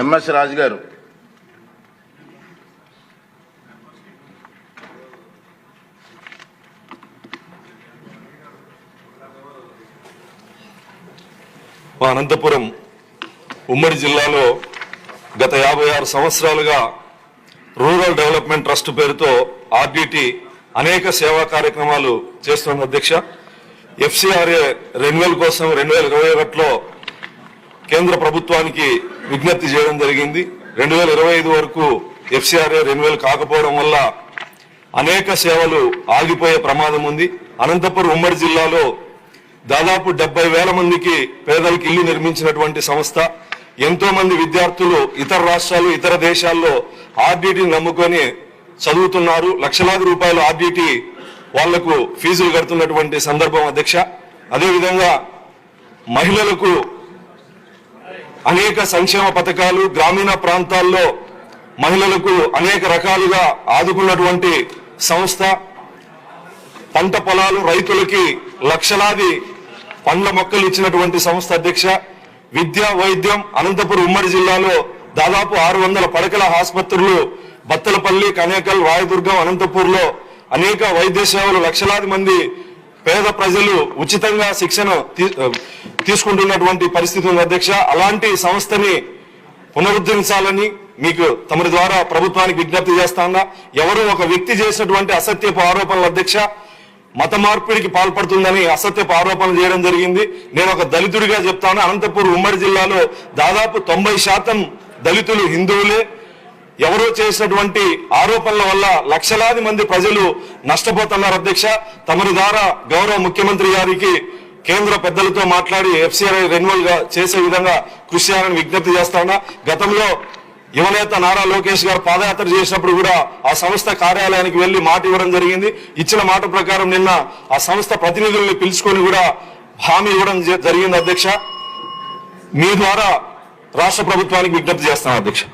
MS రాజు గారు. అనంతపురం ఉమ్మడి జిల్లాలో గత 56 సంవత్సరాలుగా రూరల్ డెవలప్మెంట్ ట్రస్ట్ పేరుతో ఆర్డిటి అనేక సేవా కార్యక్రమాలు చేస్తున్న అధ్యక్ష. ఎఫ్సిఆర్ఏ రెన్యువల్ కోసం 2021లో కేంద్ర ప్రభుత్వానికి విజ్ఞప్తి చేయడం జరిగింది. 2025 వరకు ఎఫ్సిఆర్ఏ రెన్యువల్ కాకపోవడం వల్ల అనేక సేవలు ఆగిపోయే ప్రమాదం ఉంది. అనంతపురం ఉమ్మడి జిల్లాలో దాదాపు 70,000 మందికి పేదలకు ఇల్లు నిర్మించినటువంటి సంస్థ. ఎంతో మంది విద్యార్థులు ఇతర రాష్ట్రాలు ఇతర దేశాల్లో ఆర్డిటిని నమ్ముకొని చదువుతున్నారు. లక్షలాది రూపాయలు ఆర్డిటి వాళ్లకు ఫీజులు కడుతున్నటువంటి సందర్భం అధ్యక్ష. అదేవిధంగా మహిళలకు అనేక సంక్షేమ పథకాలు గ్రామీణ ప్రాంతాల్లో మహిళలకు అనేక రకాలుగా ఆదుకున్నటువంటి సంస్థ. పంట పొలాలు రైతులకి లక్షలాది పండ్ల మొక్కలు ఇచ్చినటువంటి సంస్థ అధ్యక్ష. విద్య వైద్యం అనంతపురం ఉమ్మడి జిల్లాలో దాదాపు 600 పడకల ఆసుపత్రులు బత్తలపల్లి, కనేకల్, రాయదుర్గం, అనంతపూర్లో అనేక వైద్య సేవలు లక్షలాది మంది పేద ప్రజలు ఉచితంగా శిక్షణ తీసుకుంటున్నటువంటి పరిస్థితి ఉంది అధ్యక్ష. అలాంటి సంస్థని పునరుద్ధరించాలని మీకు తమరి ద్వారా ప్రభుత్వానికి విజ్ఞప్తి చేస్తానా. ఎవరు ఒక వ్యక్తి చేసినటువంటి అసత్యపు ఆరోపణలు అధ్యక్ష మత మార్పిడికి పాల్పడుతుందని అసత్యపు ఆరోపణలు చేయడం జరిగింది. నేను ఒక దళితుడిగా చెప్తాను, అనంతపురం ఉమ్మడి జిల్లాలో దాదాపు 90% దళితులు హిందువులే. ఎవరో చేసినటువంటి ఆరోపణల వల్ల లక్షలాది మంది ప్రజలు నష్టపోతున్నారు అధ్యక్ష. తమరి ద్వారా గౌరవ ముఖ్యమంత్రి గారికి కేంద్ర పెద్దలతో మాట్లాడి ఎఫ్సిఆర్ఐ రెన్యువల్ గా చేసే విధంగా కృషి చేయాలని విజ్ఞప్తి చేస్తాను. గతంలో యువనేత నారా లోకేష్ గారు పాదయాత్ర చేసినప్పుడు కూడా ఆ సంస్థ కార్యాలయానికి వెళ్లి మాట ఇవ్వడం జరిగింది. ఇచ్చిన మాట ప్రకారం నిన్న ఆ సంస్థ ప్రతినిధుల్ని పిలుచుకొని కూడా హామీ ఇవ్వడం జరిగింది అధ్యక్ష. మీ ద్వారా రాష్ట్ర ప్రభుత్వానికి విజ్ఞప్తి చేస్తాను అధ్యక్ష.